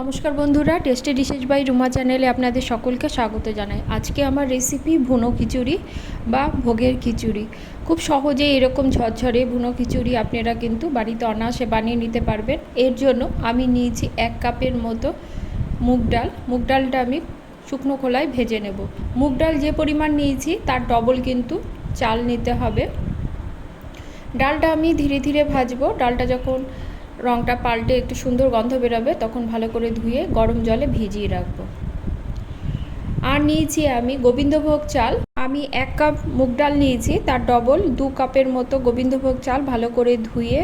নমস্কার বন্ধুরা, tasty dishes by Ruma চ্যানেলে আপনাদের সকলকে স্বাগত জানাই। আজকে আমার রেসিপি ভুনো খিচুড়ি বা ভোগের খিচুড়ি। খুব সহজে এরকম ঝরঝরে ভুনো খিচুড়ি আপনারা কিন্তু বাড়িতে অনায়াসে বানিয়ে নিতে পারবেন। এর জন্য আমি নিয়েছি 1 কাপের মতো মুগ ডাল। মুগ ডালটা আমি শুকনো খোলায় ভেজে নেব। মুগ ডাল যে পরিমাণ নিয়েছি তার ডবল কিন্তু চাল নিতে হবে। ডালটা আমি ধীরে ধীরে ভাজবো। ডালটা যখন রঙটা পাল্টে একটু সুন্দর গন্ধ বেরোবে তখন ভালো করে ধুয়ে গরম জলে ভিজিয়ে রাখবো। আর নিয়েছি আমি গোবিন্দভোগ চাল। আমি 1 কাপ মুগ ডাল নিয়েছি, তার ডবল 2 কাপের মতো গোবিন্দভোগ চাল ভালো করে ধুয়ে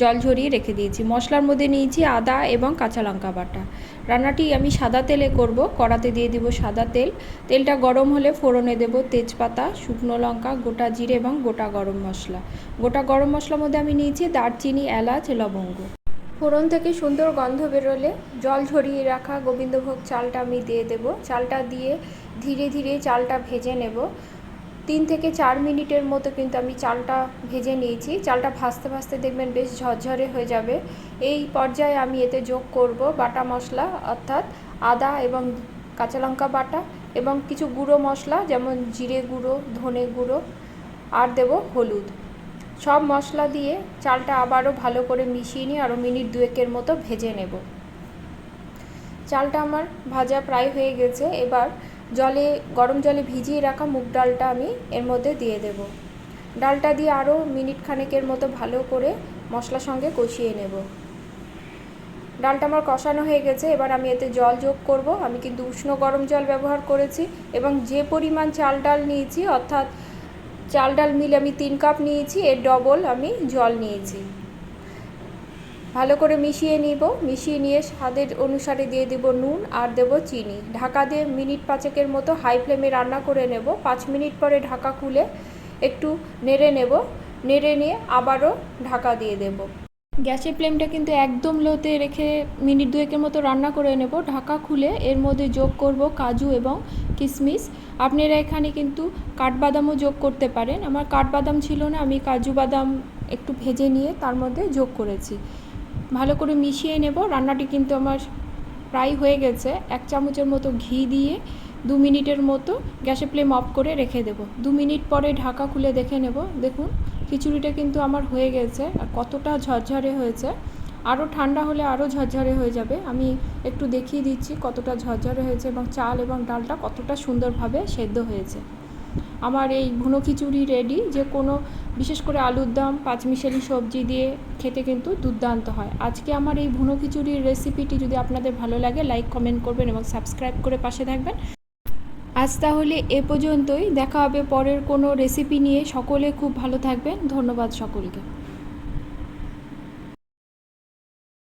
জল ঝরিয়ে রেখে দিয়েছি। মশলার মধ্যে নিয়েছি আদা এবং কাঁচা লঙ্কা বাটা। রান্নাটি আমি সাদা তেলে করব। কড়াতে দিয়ে দেব সাদা তেল। তেলটা গরম হলে ফোড়নে দেব তেজপাতা, শুকনো লঙ্কা, গোটা জিরে এবং গোটা গরম মশলা। গোটা গরম মশলার মধ্যে আমি নিয়েছি দারচিনি, এলাচ, লবঙ্গ। ফোড়ন থেকে সুন্দর গন্ধ বেরোলে জল ঝরিয়ে রাখা গোবিন্দভোগ চালটা আমি দিয়ে দেব। চালটা দিয়ে ধীরে ধীরে চালটা ভেজে নেব। 3 থেকে 4 মিনিটের মতো কিন্তু আমি চালটা ভেজে নিয়েছি। চালটা ভাজতে ভাজতে দেখবেন বেশ ঝরঝরে হয়ে যাবে। এই পর্যায়ে আমি এতে যোগ করব বাটা মশলা, অর্থাৎ আদা এবং কাঁচা লঙ্কা বাটা এবং কিছু গুঁড়ো মশলা যেমন জিরে গুঁড়ো, ধনে গুঁড়ো, আর দেব হলুদ। সব মশলা দিয়ে চালটা আবারও ভালো করে মিশিয়ে নিয়ে আরও মিনিট 2 মতো ভেজে নেব। চালটা আমার ভাজা প্রায় হয়ে গেছে। এবার গরম জলে ভিজিয়ে রাখা মুগ ডালটা আমি এর মধ্যে দিয়ে দেব। ডালটা দিয়ে আরও মিনিট খানেকের মতো ভালো করে মশলার সঙ্গে কষিয়ে নেব। ডালটা আমার কষানো হয়ে গেছে। এবার আমি এতে জল যোগ করব। আমি কিন্তু উষ্ণ গরম জল ব্যবহার করেছি এবং যে পরিমাণ চাল ডাল নিয়েছি, অর্থাৎ চাল ডাল মিলে আমি 3 কাপ নিয়েছি, এর ডবল আমি জল নিয়েছি। ভালো করে মিশিয়ে নিব। মিশিয়ে নিয়ে স্বাদের অনুসারে দিয়ে দেব নুন আর দেব চিনি। ঢাকা দিয়ে মিনিট 5 মতো হাই ফ্লেমে রান্না করে নেব। 5 মিনিট পরে ঢাকা খুলে একটু নেড়ে নেব। নেড়ে নিয়ে আবারও ঢাকা দিয়ে দেব। গ্যাসের ফ্লেমটা কিন্তু একদম লোতে রেখে মিনিট 2 মতো রান্না করে নেব। ঢাকা খুলে এর মধ্যে যোগ করব কাজু এবং কিশমিশ। আপনারা এখানে কিন্তু কাঠবাদামও যোগ করতে পারেন। আমার কাঠবাদাম ছিল না, আমি কাজু বাদাম একটু ভেজে নিয়ে তার মধ্যে যোগ করেছি। ভালো করে মিশিয়ে নেব। রান্নাটি কিন্তু আমার প্রায় হয়ে গেছে। 1 চামচের মতো ঘি দিয়ে 2 মিনিটের মতো গ্যাসের ফ্লেম অফ করে রেখে দেব। 2 মিনিট পরে ঢাকা খুলে দেখে নেব। দেখুন খিচুড়িটা কিন্তু আমার হয়ে গেছে আর কতটা ঝরঝরে হয়েছে। আরও ঠান্ডা হলে আরও ঝরঝরে হয়ে যাবে। আমি একটু দেখিয়ে দিচ্ছি কতটা ঝরঝরে হয়েছে এবং চাল এবং ডালটা কতটা সুন্দরভাবে সেদ্ধ হয়েছে। আমার এই ভুনো খিচুড়ি রেডি। যে কোনো বিশেষ করে আলুর দম, পাঁচমিশালি সবজি দিয়ে খেতে কিন্তু দুর্দান্ত হয়। আজকে আমার এই ভুনো খিচুড়ির রেসিপিটি যদি আপনাদের ভালো লাগে লাইক, কমেন্ট করবেন এবং সাবস্ক্রাইব করে পাশে থাকবেন। আজ তাহলে এ পর্যন্তই। দেখা হবে পরের কোনো রেসিপি নিয়ে। সকলে খুব ভালো থাকবেন। ধন্যবাদ সকলকে।